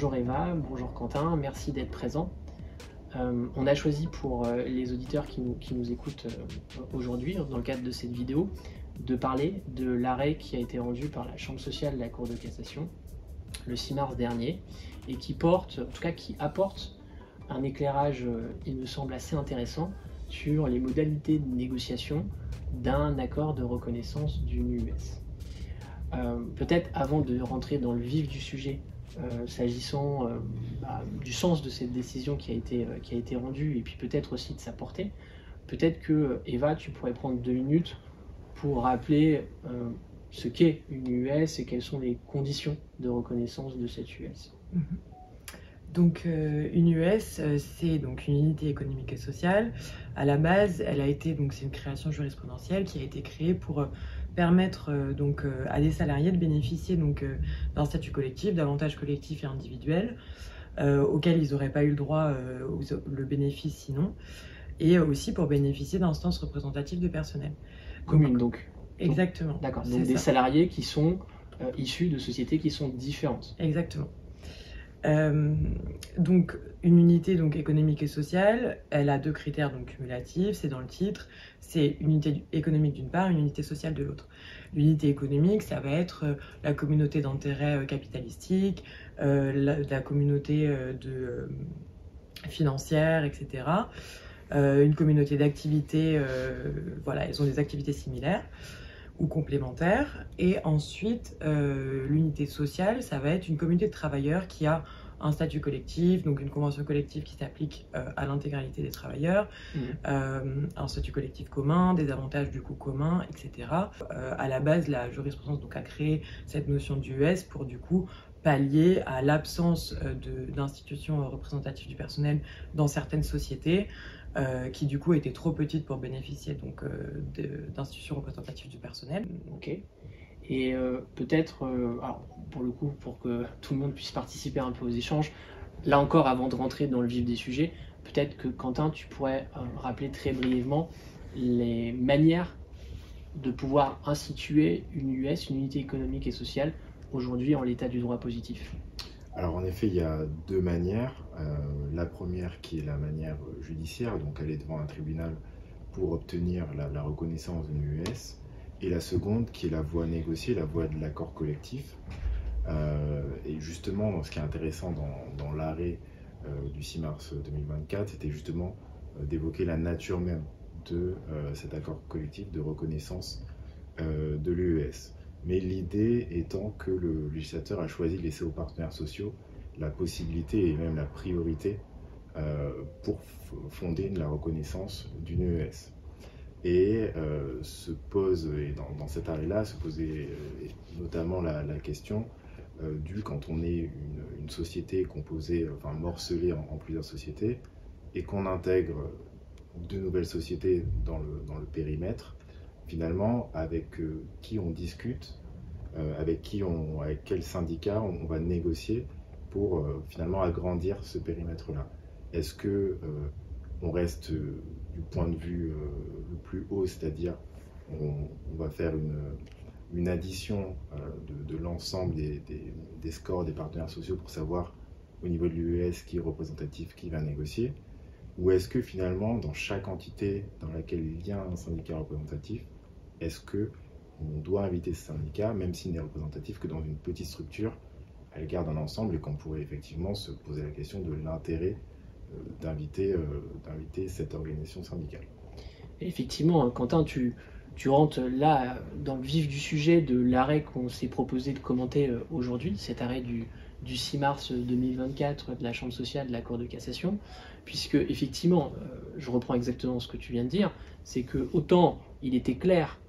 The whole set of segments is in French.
Bonjour Eva, bonjour Quentin, merci d'être présent. On a choisi pour les auditeurs qui nous écoutent aujourd'hui, dans le cadre de cette vidéo, de parler de l'arrêt qui a été rendu par la Chambre sociale de la Cour de cassation le 6 mars dernier et qui apporte un éclairage, il me semble, assez intéressant sur les modalités de négociation d'un accord de reconnaissance d'une US. Peut-être avant de rentrer dans le vif du sujet, s'agissant du sens de cette décision qui a été rendue et puis peut-être aussi de sa portée, peut-être que Eva, tu pourrais prendre 2 minutes pour rappeler ce qu'est une US et quelles sont les conditions de reconnaissance de cette US. Donc une US, c'est donc une unité économique et sociale. À la base, c'est une création jurisprudentielle qui a été créée pour permettre à des salariés de bénéficier d'un statut collectif, d'avantages collectifs et individuels auxquels ils n'auraient pas eu le droit, le bénéfice sinon, et aussi pour bénéficier d'instances représentatives de personnel. Communes donc. Exactement. D'accord, donc des salariés qui sont issus de sociétés qui sont différentes. Exactement. Donc une unité économique et sociale, elle a 2 critères cumulatifs, c'est dans le titre, c'est une unité économique d'une part, une unité sociale de l'autre. L'unité économique, ça va être la communauté d'intérêt capitalistique, la communauté financière, etc. Une communauté d'activités, elles ont des activités similaires ou complémentaires. Et ensuite, l'unité sociale, ça va être une communauté de travailleurs qui a un statut collectif, donc une convention collective qui s'applique à l'intégralité des travailleurs, un statut collectif commun, des avantages du coup communs, etc. À la base, la jurisprudence a créé cette notion d'US pour du coup pallier à l'absence d'institutions représentatives du personnel dans certaines sociétés, qui du coup étaient trop petites pour bénéficier d'institutions représentatives du personnel. Ok. Et peut-être, alors pour le coup, pour que tout le monde puisse participer un peu aux échanges, là encore, avant de rentrer dans le vif des sujets, peut-être que Quentin, tu pourrais rappeler très brièvement les manières de pouvoir instituer une US, une unité économique et sociale, aujourd'hui en l'état du droit positif. Alors en effet, il y a 2 manières. La première qui est la manière judiciaire, donc aller devant un tribunal pour obtenir la reconnaissance d'une US, et la seconde qui est la voie négociée, la voie de l'accord collectif. Et justement, ce qui est intéressant dans l'arrêt du 6 mars 2024, c'était justement d'évoquer la nature même de cet accord collectif de reconnaissance de l'UES. Mais l'idée étant que le législateur a choisi de laisser aux partenaires sociaux la possibilité et même la priorité pour fonder la reconnaissance d'une ES. Et dans cet arrêt-là, se posait notamment la question quand on est une société composée, morcelée en plusieurs sociétés, et qu'on intègre de nouvelles sociétés dans le périmètre, finalement, avec qui on discute, avec quel syndicat on va négocier pour finalement agrandir ce périmètre-là. Est-ce que on reste du point de vue le plus haut, c'est-à-dire on va faire une addition de l'ensemble des scores des partenaires sociaux pour savoir au niveau de l'UES qui est représentatif, qui va négocier, ou est-ce que finalement dans chaque entité dans laquelle il y a un syndicat représentatif, est-ce qu'on doit inviter ce syndicat, même s'il n'est représentatif que dans une petite structure, elle garde un ensemble, et qu'on pourrait effectivement se poser la question de l'intérêt d'inviter cette organisation syndicale. Effectivement, Quentin, tu rentres là dans le vif du sujet de l'arrêt qu'on s'est proposé de commenter aujourd'hui, cet arrêt du 6 mars 2024 de la Chambre sociale de la Cour de cassation, puisque effectivement, je reprends exactement ce que tu viens de dire, c'est que autant il était clair,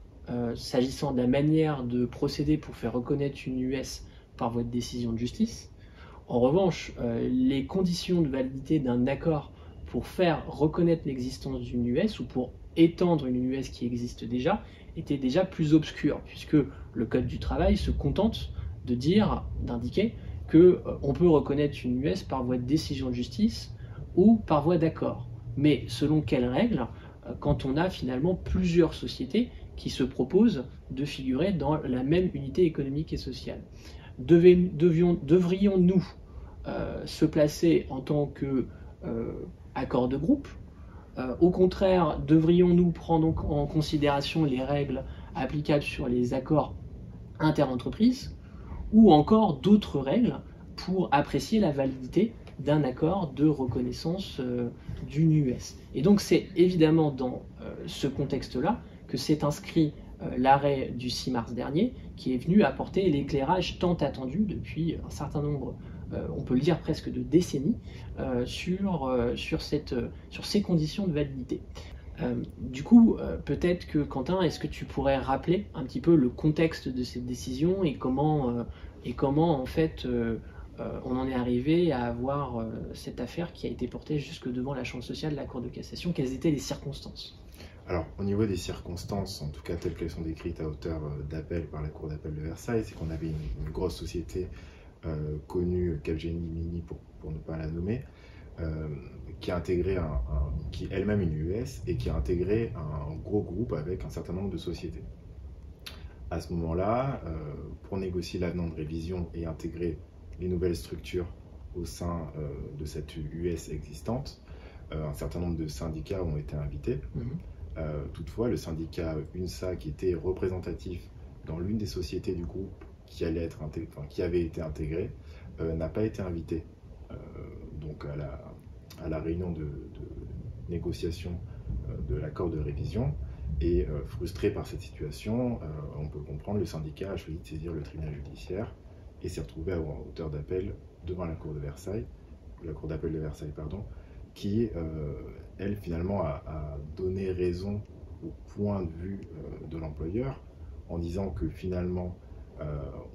s'agissant de la manière de procéder pour faire reconnaître une US par voie de décision de justice. En revanche, les conditions de validité d'un accord pour faire reconnaître l'existence d'une US ou pour étendre une US qui existe déjà étaient déjà plus obscures, puisque le Code du travail se contente d'indiquer qu'on peut reconnaître une US par voie de décision de justice ou par voie d'accord. Mais selon quelles règles, quand on a finalement plusieurs sociétés qui se proposent de figurer dans la même unité économique et sociale. Devrions-nous se placer en tant que accord de groupe? Au contraire, devrions-nous prendre en considération les règles applicables sur les accords interentreprises ou encore d'autres règles pour apprécier la validité d'un accord de reconnaissance d'une US? Et donc c'est évidemment dans ce contexte-là que s'est inscrit l'arrêt du 6 mars dernier, qui est venu apporter l'éclairage tant attendu depuis un certain nombre, on peut le dire presque de décennies, sur ces conditions de validité. Du coup, peut-être que Quentin, est-ce que tu pourrais rappeler un petit peu le contexte de cette décision et comment en fait on en est arrivé à avoir cette affaire qui a été portée jusque devant la Chambre sociale de la Cour de cassation? Quelles étaient les circonstances? Alors, au niveau des circonstances, en tout cas telles qu'elles sont décrites à hauteur d'appel par la Cour d'appel de Versailles, c'est qu'on avait une grosse société connue, Capgemini pour ne pas la nommer, qui a intégré qui est elle-même une US et qui a intégré un gros groupe avec un certain nombre de sociétés. À ce moment-là, pour négocier l'avenant de révision et intégrer les nouvelles structures au sein de cette US existante, un certain nombre de syndicats ont été invités. Toutefois, le syndicat UNSA, qui était représentatif dans l'une des sociétés du groupe qui avait été intégrée, n'a pas été invité donc à la réunion de négociation de l'accord de révision. Et frustré par cette situation, on peut comprendre, le syndicat a choisi de saisir le tribunal judiciaire et s'est retrouvé à hauteur d'appel devant la Cour d'appel de Versailles, qui, elle, finalement, a donné raison au point de vue de l'employeur en disant que finalement,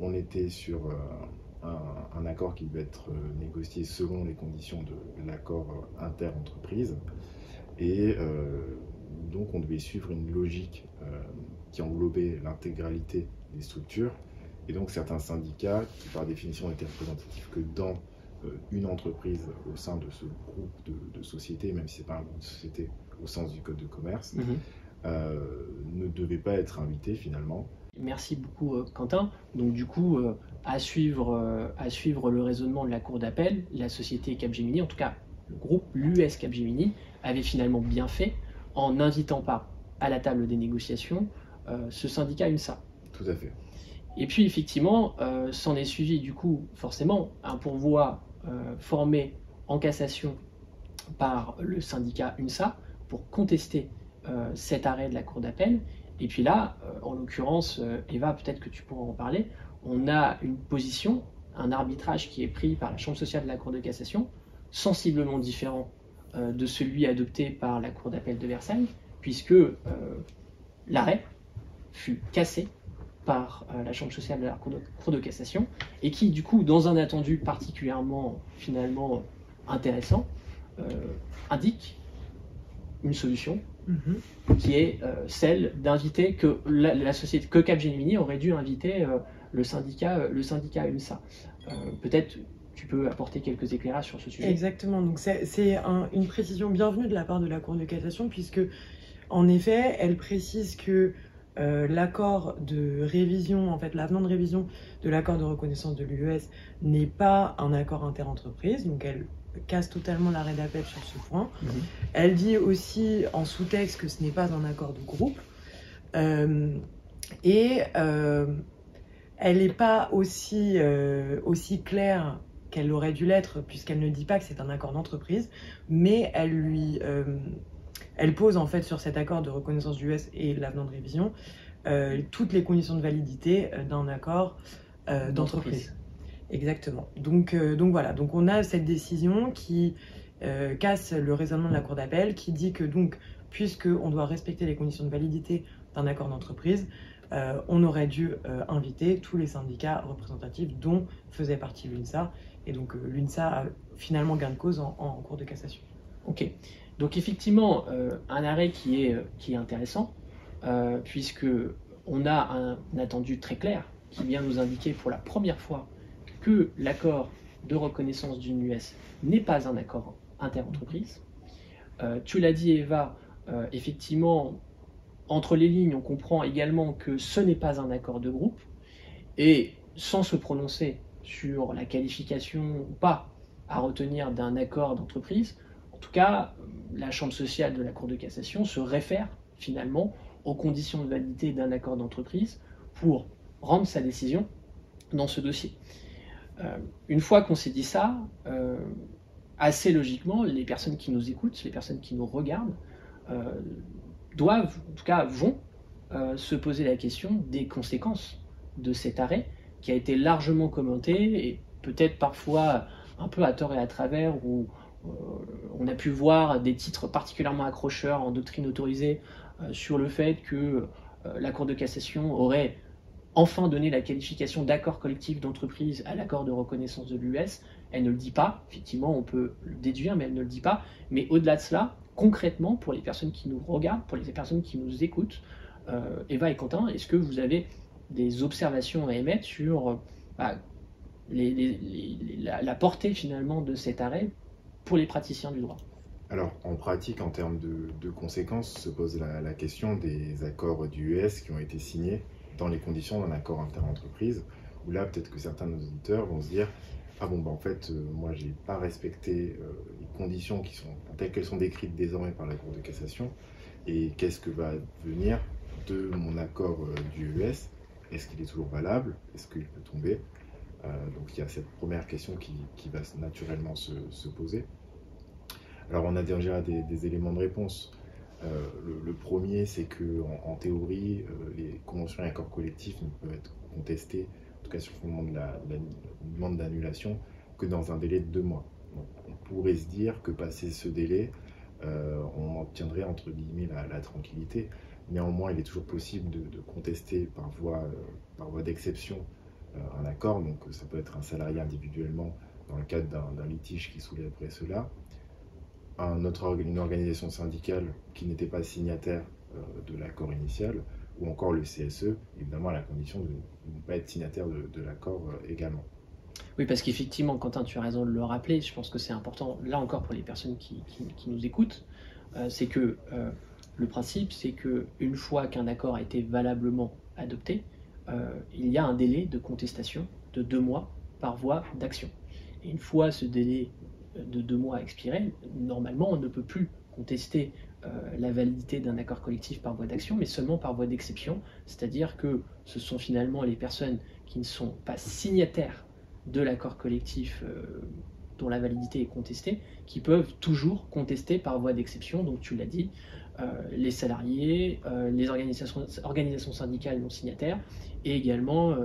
on était sur un accord qui devait être négocié selon les conditions de l'accord inter-entreprise. Et donc, on devait suivre une logique qui englobait l'intégralité des structures. Et donc, certains syndicats, qui par définition n'étaient représentatifs que dans une entreprise au sein de ce groupe de sociétés, même si ce n'est pas un groupe de sociétés au sens du Code de commerce, ne devaient pas être invités finalement. Merci beaucoup Quentin. Donc du coup, à suivre le raisonnement de la Cour d'appel, la société Capgemini, en tout cas le groupe, l'US Capgemini, avait finalement bien fait en n'invitant pas à la table des négociations ce syndicat UNSA. Tout à fait. Et puis effectivement, s'en est suivi du coup forcément un pourvoi formé en cassation par le syndicat UNSA pour contester cet arrêt de la Cour d'appel. Et puis là, en l'occurrence, Eva, peut-être que tu pourras en parler, on a une position, un arbitrage qui est pris par la Chambre sociale de la Cour de cassation, sensiblement différent de celui adopté par la Cour d'appel de Versailles, puisque l'arrêt fut cassé par la Chambre sociale de la Cour de cassation, et qui, du coup, dans un attendu particulièrement, finalement, intéressant, indique une solution qui est celle d'inviter que la société, que Capgemini aurait dû inviter le syndicat UNSA. Peut-être tu peux apporter quelques éclairages sur ce sujet. Exactement, donc c'est une précision bienvenue de la part de la Cour de cassation, puisque en effet, elle précise que l'accord de révision, en fait l'avenant de révision de l'accord de reconnaissance de l'UES n'est pas un accord interentreprise, donc elle casse totalement l'arrêt d'appel sur ce point. Elle dit aussi en sous-texte que ce n'est pas un accord de groupe, et elle n'est pas aussi claire qu'elle aurait dû l'être, puisqu'elle ne dit pas que c'est un accord d'entreprise, mais elle pose en fait sur cet accord de reconnaissance du US et l'avenant de révision toutes les conditions de validité d'un accord d'entreprise. Exactement. Donc voilà, donc on a cette décision qui casse le raisonnement de la Cour d'appel, qui dit que donc, puisqu'on doit respecter les conditions de validité d'un accord d'entreprise, on aurait dû inviter tous les syndicats représentatifs dont faisait partie l'UNSA, et donc l'UNSA a finalement gain de cause en Cour de cassation. Ok. Donc effectivement, un arrêt qui est intéressant, puisque on a un attendu très clair qui vient nous indiquer pour la première fois que l'accord de reconnaissance d'une US n'est pas un accord interentreprise. Tu l'as dit Eva, effectivement, entre les lignes, on comprend également que ce n'est pas un accord de groupe, et sans se prononcer sur la qualification ou pas à retenir d'un accord d'entreprise, en tout cas, la Chambre sociale de la Cour de cassation se réfère finalement aux conditions de validité d'un accord d'entreprise pour rendre sa décision dans ce dossier. Une fois qu'on s'est dit ça, assez logiquement, les personnes qui nous écoutent, les personnes qui nous regardent, doivent, en tout cas vont, se poser la question des conséquences de cet arrêt qui a été largement commenté et peut-être parfois un peu à tort et à travers, où on a pu voir des titres particulièrement accrocheurs en doctrine autorisée sur le fait que la Cour de cassation aurait enfin donné la qualification d'accord collectif d'entreprise à l'accord de reconnaissance de l'US. Elle ne le dit pas, effectivement on peut le déduire, mais elle ne le dit pas. Mais au-delà de cela, concrètement, pour les personnes qui nous regardent, pour les personnes qui nous écoutent, Eva et Quentin, est-ce que vous avez des observations à émettre sur la portée finalement de cet arrêt pour les praticiens du droit? Alors, en pratique, en termes de conséquences, se pose la question des accords du US qui ont été signés dans les conditions d'un accord inter-entreprise, où là, peut-être que certains de nos auditeurs vont se dire « Ah bon, en fait, moi, j'ai pas respecté les conditions qui sont telles qu'elles sont décrites désormais par la Cour de cassation, et qu'est-ce que va venir de mon accord du US? Est-ce qu'il est toujours valable? Est-ce qu'il peut tomber ?» Donc, il y a cette première question qui va naturellement se poser. Alors, on a déjà des éléments de réponse. Le premier, c'est que en théorie, les conventions et accords collectifs ne peuvent être contestés, en tout cas sur le fondement de la demande d'annulation, que dans un délai de 2 mois. Donc, on pourrait se dire que passé ce délai, on obtiendrait entre guillemets la tranquillité. Néanmoins, il est toujours possible de contester par voie d'exception un accord. Donc, ça peut être un salarié individuellement dans le cadre d'un litige qui soulèverait cela. Une organisation syndicale qui n'était pas signataire de l'accord initial, ou encore le CSE, évidemment à la condition de ne pas être signataire de l'accord également. Oui, parce qu'effectivement, Quentin, tu as raison de le rappeler, je pense que c'est important, là encore pour les personnes qui nous écoutent, c'est que le principe, c'est qu'une fois qu'un accord a été valablement adopté, il y a un délai de contestation de 2 mois par voie d'action. Et une fois ce délai de 2 mois expiré, normalement on ne peut plus contester la validité d'un accord collectif par voie d'action, mais seulement par voie d'exception, c'est-à-dire que ce sont finalement les personnes qui ne sont pas signataires de l'accord collectif dont la validité est contestée, qui peuvent toujours contester par voie d'exception. Donc tu l'as dit, les salariés, les organisations syndicales non signataires, et également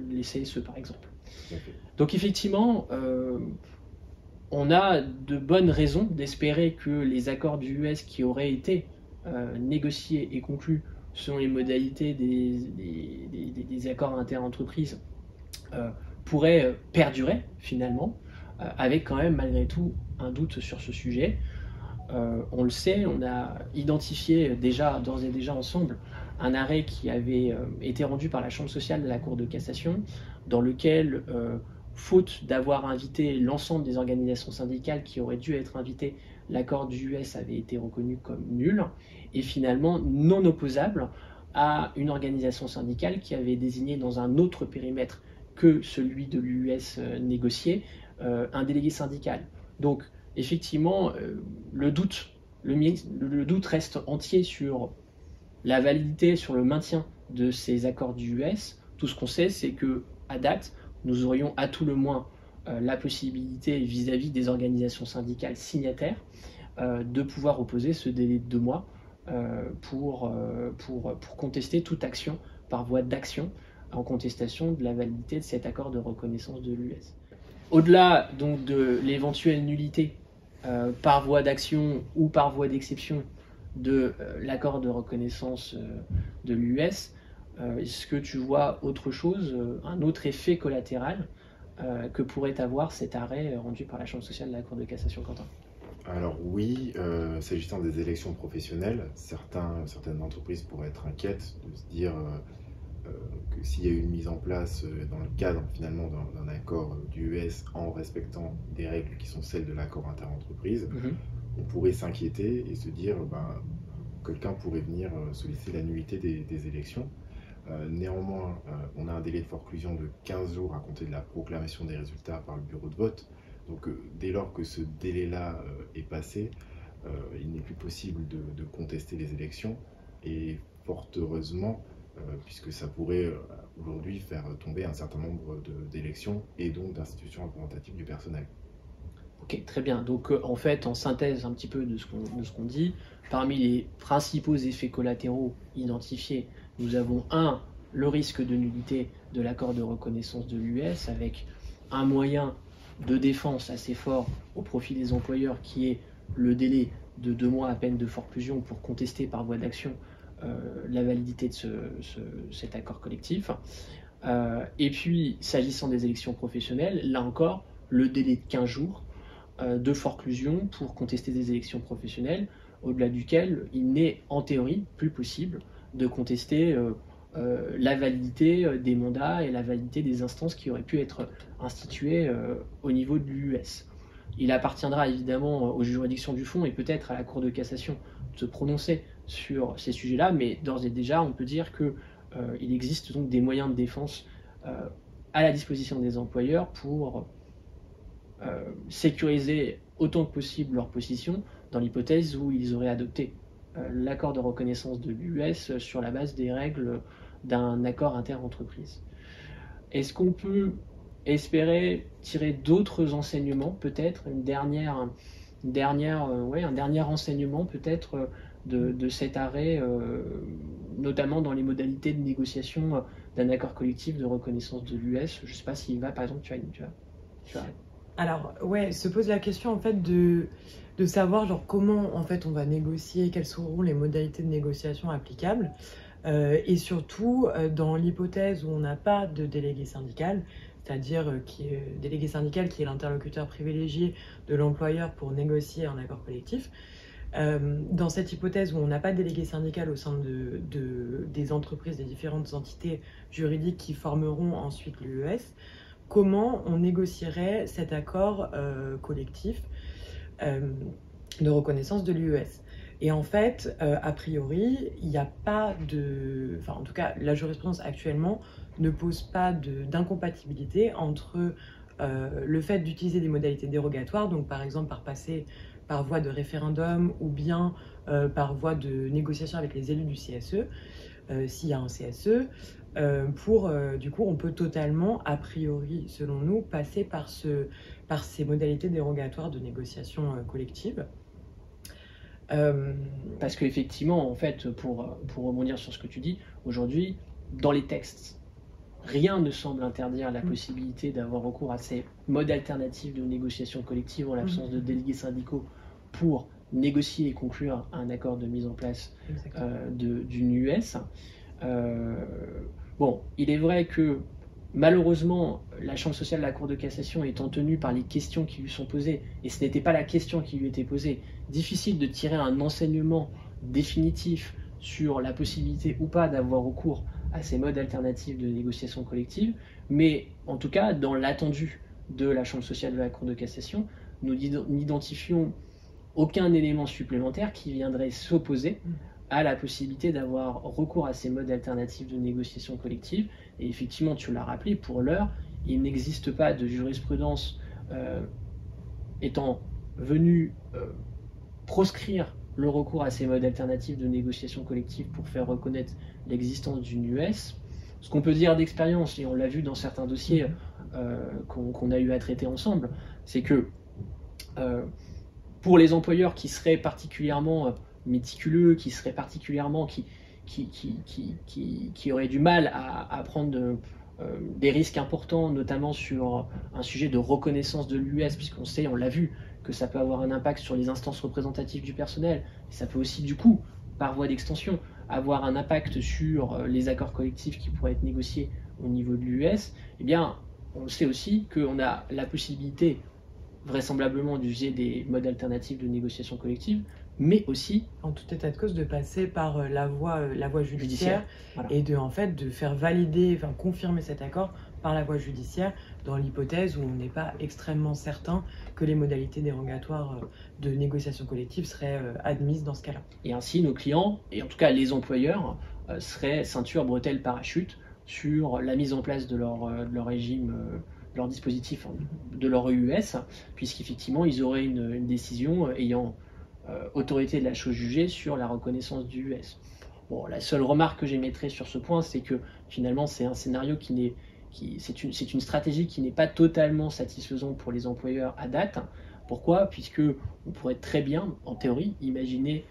les CSE par exemple. Okay. Donc effectivement, on a de bonnes raisons d'espérer que les accords du US qui auraient été négociés et conclus selon les modalités des accords inter-entreprises pourraient perdurer finalement, avec quand même malgré tout un doute sur ce sujet. On le sait, on a identifié d'ores et déjà ensemble un arrêt qui avait été rendu par la Chambre sociale de la Cour de cassation, dans lequel faute d'avoir invité l'ensemble des organisations syndicales qui auraient dû être invitées, l'accord du US avait été reconnu comme nul et finalement non opposable à une organisation syndicale qui avait désigné dans un autre périmètre que celui de l'US négocié un délégué syndical. Donc effectivement, le doute reste entier sur la validité, sur le maintien de ces accords du US. Tout ce qu'on sait, c'est que à date, nous aurions à tout le moins la possibilité vis-à-vis des organisations syndicales signataires de pouvoir opposer ce délai de 2 mois pour contester toute action par voie d'action en contestation de la validité de cet accord de reconnaissance de l'US. Au-delà donc de l'éventuelle nullité par voie d'action ou par voie d'exception de l'accord de reconnaissance de l'US, est-ce que tu vois autre chose, un autre effet collatéral que pourrait avoir cet arrêt rendu par la Chambre sociale de la Cour de cassation, Quentin? Alors oui, s'agissant des élections professionnelles, certaines entreprises pourraient être inquiètes de se dire que s'il y a eu une mise en place dans le cadre finalement d'un accord du US en respectant des règles qui sont celles de l'accord inter-entreprise, on pourrait s'inquiéter et se dire quelqu'un pourrait venir solliciter la nullité des élections. Néanmoins, on a un délai de forclusion de 15 jours à compter de la proclamation des résultats par le bureau de vote. Donc dès lors que ce délai-là est passé, il n'est plus possible de contester les élections, et fort heureusement, puisque ça pourrait aujourd'hui faire tomber un certain nombre d'élections et donc d'institutions représentatives du personnel. Ok, très bien. Donc en fait, en synthèse un petit peu de ce qu'on dit, parmi les principaux effets collatéraux identifiés, nous avons le risque de nullité de l'accord de reconnaissance de l'US, avec un moyen de défense assez fort au profit des employeurs qui est le délai de 2 mois à peine de forclusion pour contester par voie d'action la validité de cet accord collectif. Et puis, s'agissant des élections professionnelles, là encore, le délai de 15 jours de forclusion pour contester des élections professionnelles, au-delà duquel il n'est en théorie plus possible de contester la validité des mandats et la validité des instances qui auraient pu être instituées au niveau de l'US. Il appartiendra évidemment aux juridictions du fond et peut-être à la Cour de cassation de se prononcer sur ces sujets-là, mais d'ores et déjà, on peut dire qu'il existe donc des moyens de défense à la disposition des employeurs pour sécuriser autant que possible leur position dans l'hypothèse où ils auraient adopté l'accord de reconnaissance de l'US sur la base des règles d'un accord inter-entreprise. Est-ce qu'on peut espérer tirer d'autres enseignements, peut-être un dernier enseignement peut-être de cet arrêt, notamment dans les modalités de négociation d'un accord collectif de reconnaissance de l'US? Je ne sais pas s'il va, par exemple, tu as... Alors, ouais, se pose la question en fait de savoir genre comment en fait on va négocier, quelles seront les modalités de négociation applicables, et surtout dans l'hypothèse où on n'a pas de délégué syndical, c'est-à-dire délégué syndical qui est l'interlocuteur privilégié de l'employeur pour négocier un accord collectif. Dans cette hypothèse où on n'a pas de délégué syndical au sein des entreprises, des différentes entités juridiques qui formeront ensuite l'UES, comment on négocierait cet accord collectif de reconnaissance de l'UES. Et en fait, a priori, il n'y a pas de... Enfin, en tout cas, la jurisprudence actuellement ne pose pas d'incompatibilité entre le fait d'utiliser des modalités dérogatoires, donc par exemple passer par voie de référendum ou bien par voie de négociation avec les élus du CSE, s'il y a un CSE, du coup, on peut totalement, a priori, selon nous, passer par ces modalités dérogatoires de négociation collective. Parce qu'effectivement, en fait, pour rebondir sur ce que tu dis, aujourd'hui, dans les textes, rien ne semble interdire la possibilité d'avoir recours à ces modes alternatifs de négociation collective en l'absence de délégués syndicaux pour négocier et conclure un accord de mise en place d'une US. Bon, il est vrai que malheureusement, la Chambre sociale de la Cour de cassation étant tenue par les questions qui lui sont posées, et ce n'était pas la question qui lui était posée, difficile de tirer un enseignement définitif sur la possibilité ou pas d'avoir recours à ces modes alternatifs de négociation collective, mais en tout cas, dans l'attendu de la Chambre sociale de la Cour de cassation, nous n'identifions aucun élément supplémentaire qui viendrait s'opposer à la possibilité d'avoir recours à ces modes alternatifs de négociation collective. Et effectivement, tu l'as rappelé, pour l'heure, il n'existe pas de jurisprudence étant venue proscrire le recours à ces modes alternatifs de négociation collective pour faire reconnaître l'existence d'une US. Ce qu'on peut dire d'expérience, et on l'a vu dans certains dossiers qu'on a eu à traiter ensemble, c'est que pour les employeurs qui seraient particulièrement méticuleux, qui seraient particulièrement qui auraient du mal à prendre des risques importants, notamment sur un sujet de reconnaissance de l'US, puisqu'on sait, on l'a vu, que ça peut avoir un impact sur les instances représentatives du personnel, et ça peut aussi du coup, par voie d'extension, avoir un impact sur les accords collectifs qui pourraient être négociés au niveau de l'US. Eh bien, on sait aussi qu'on a la possibilité vraisemblablement d'user des modes alternatifs de négociation collective, mais aussi, en tout état de cause, de passer par la voie judiciaire. Voilà. Et de faire valider, confirmer cet accord par la voie judiciaire, dans l'hypothèse où on n'est pas extrêmement certain que les modalités dérogatoires de négociation collective seraient admises dans ce cas-là. Et ainsi, nos clients, et en tout cas les employeurs, seraient ceinture, bretelles, parachute sur la mise en place de leur régime leur dispositif de leur EUS, puisqu'effectivement ils auraient une décision ayant autorité de la chose jugée sur la reconnaissance du US. Bon, la seule remarque que j'émettrai sur ce point, c'est que finalement c'est un scénario c'est une stratégie qui n'est pas totalement satisfaisante pour les employeurs à date. Pourquoi? Puisque on pourrait très bien, en théorie, imaginer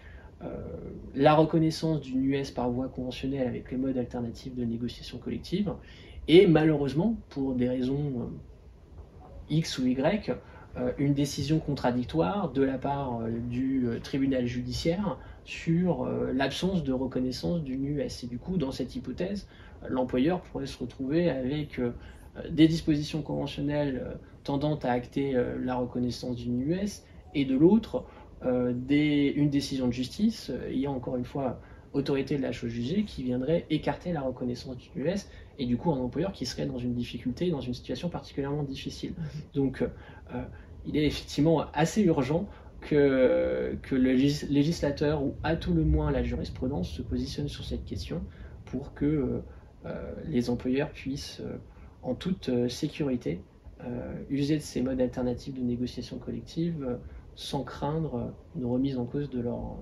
la reconnaissance d'une US par voie conventionnelle avec les modes alternatifs de négociation collective, et malheureusement, pour des raisons X ou Y, une décision contradictoire de la part du tribunal judiciaire sur l'absence de reconnaissance d'une US. Et du coup, dans cette hypothèse, l'employeur pourrait se retrouver avec des dispositions conventionnelles tendant à acter la reconnaissance d'une US, et de l'autre, une décision de justice ayant encore une fois autorité de la chose jugée qui viendrait écarter la reconnaissance d'une US, et du coup un employeur qui serait dans une difficulté, dans une situation particulièrement difficile. Donc il est effectivement assez urgent que le législateur, ou à tout le moins la jurisprudence, se positionne sur cette question pour que les employeurs puissent en toute sécurité user de ces modes alternatifs de négociation collective sans craindre une remise en cause de leur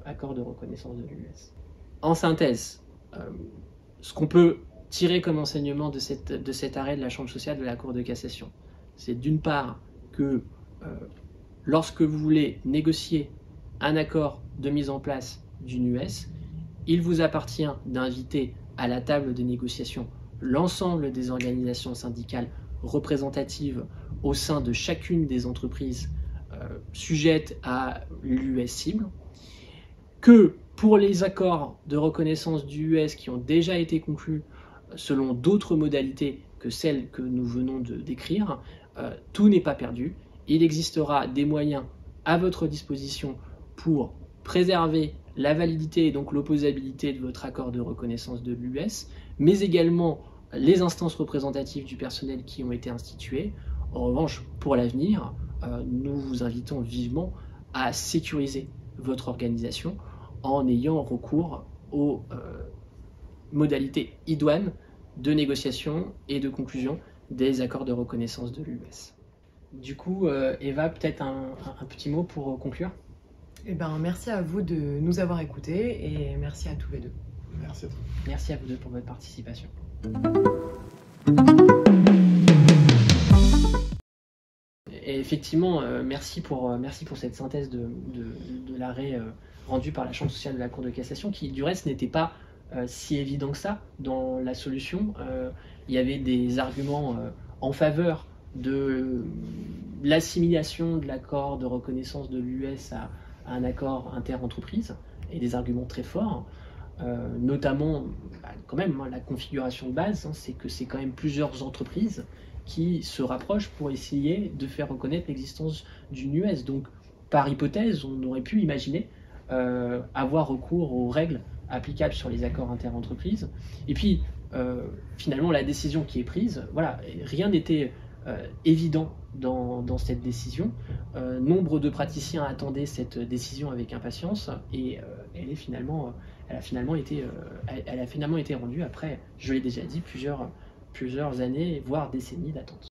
accord de reconnaissance de l'US. En synthèse, ce qu'on peut tirer comme enseignement de cet arrêt de la Chambre sociale de la Cour de cassation, c'est d'une part que lorsque vous voulez négocier un accord de mise en place d'une US, il vous appartient d'inviter à la table de négociation l'ensemble des organisations syndicales représentatives au sein de chacune des entreprises sujettes à l'US cible, que pour les accords de reconnaissance du US qui ont déjà été conclus selon d'autres modalités que celles que nous venons de décrire, tout n'est pas perdu. Il existera des moyens à votre disposition pour préserver la validité et donc l'opposabilité de votre accord de reconnaissance de l'US, mais également les instances représentatives du personnel qui ont été instituées. En revanche, pour l'avenir, nous vous invitons vivement à sécuriser votre organisation en ayant recours aux modalités idoines de négociation et de conclusion des accords de reconnaissance de l'US. Du coup, Eva, peut-être un petit mot pour conclure? Eh ben, merci à vous de nous avoir écoutés et merci à tous les deux. Merci à toi. Merci à vous deux pour votre participation. Et effectivement, merci pour cette synthèse de l'arrêt rendu par la Chambre sociale de la Cour de cassation, qui du reste n'était pas si évident que ça dans la solution. Il y avait des arguments en faveur de l'assimilation de l'accord de reconnaissance de l'US à un accord inter-entreprise, et des arguments très forts, notamment quand même la configuration de base, c'est que c'est quand même plusieurs entreprises qui se rapprochent pour essayer de faire reconnaître l'existence d'une US. Donc par hypothèse, on aurait pu imaginer avoir recours aux règles applicables sur les accords inter-entreprises. Et puis finalement la décision qui est prise, voilà, rien n'était évident dans cette décision. Nombre de praticiens attendaient cette décision avec impatience, et elle a finalement été rendue après, je l'ai déjà dit, plusieurs années, voire décennies d'attente.